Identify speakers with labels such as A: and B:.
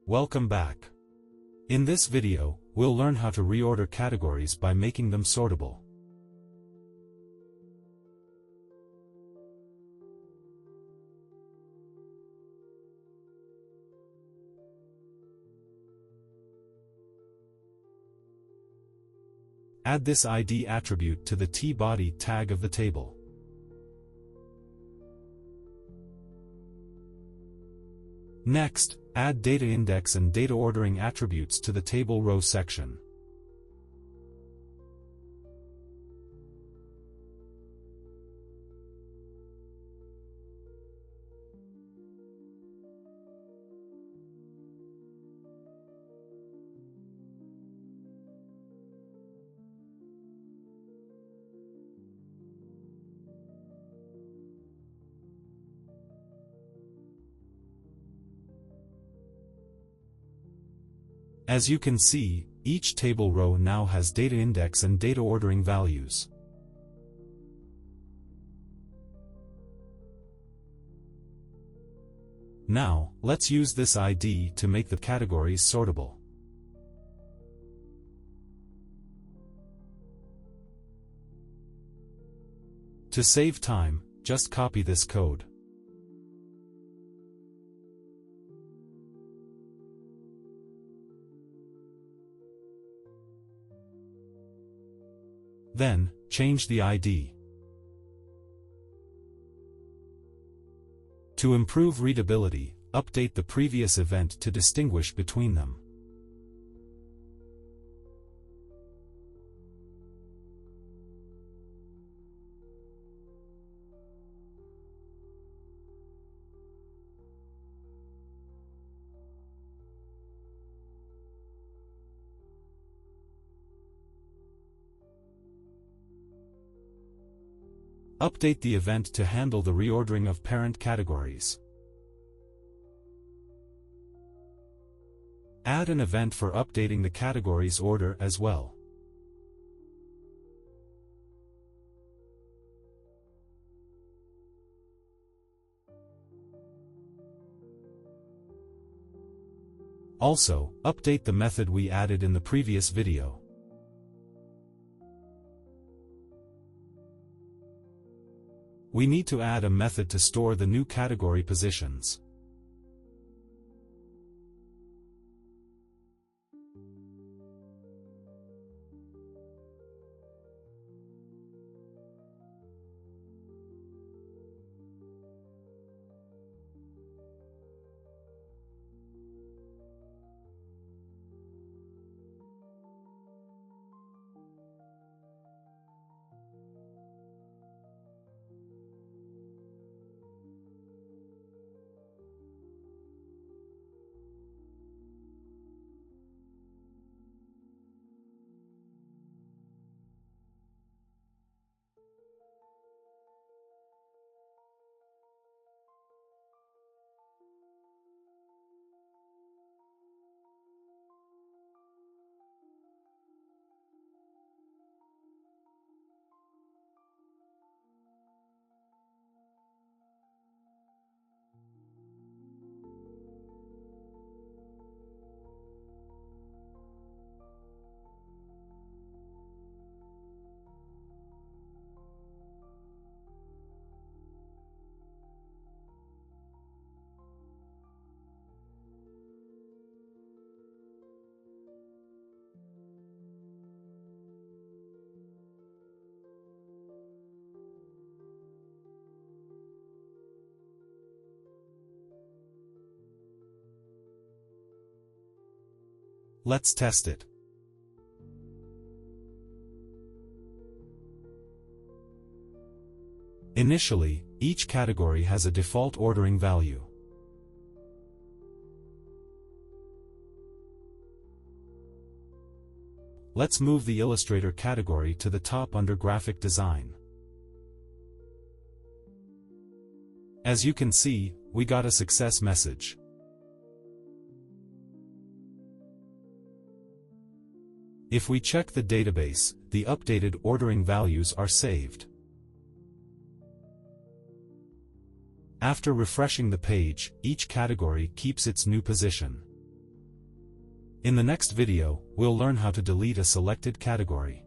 A: Welcome back. In this video, we'll learn how to reorder categories by making them sortable. Add this ID attribute to the tBody tag of the table. Next, add data index and data ordering attributes to the table row section. As you can see, each table row now has data index and data ordering values. Now, let's use this ID to make the categories sortable. To save time, just copy this code. Then, change the ID. To improve readability, update the previous event to distinguish between them. Update the event to handle the reordering of parent categories. Add an event for updating the categories order as well. Also, update the method we added in the previous video. We need to add a method to store the new category positions. Let's test it. Initially, each category has a default ordering value. Let's move the Illustrator category to the top under Graphic Design. As you can see, we got a success message. If we check the database, the updated ordering values are saved. After refreshing the page, each category keeps its new position. In the next video, we'll learn how to delete a selected category.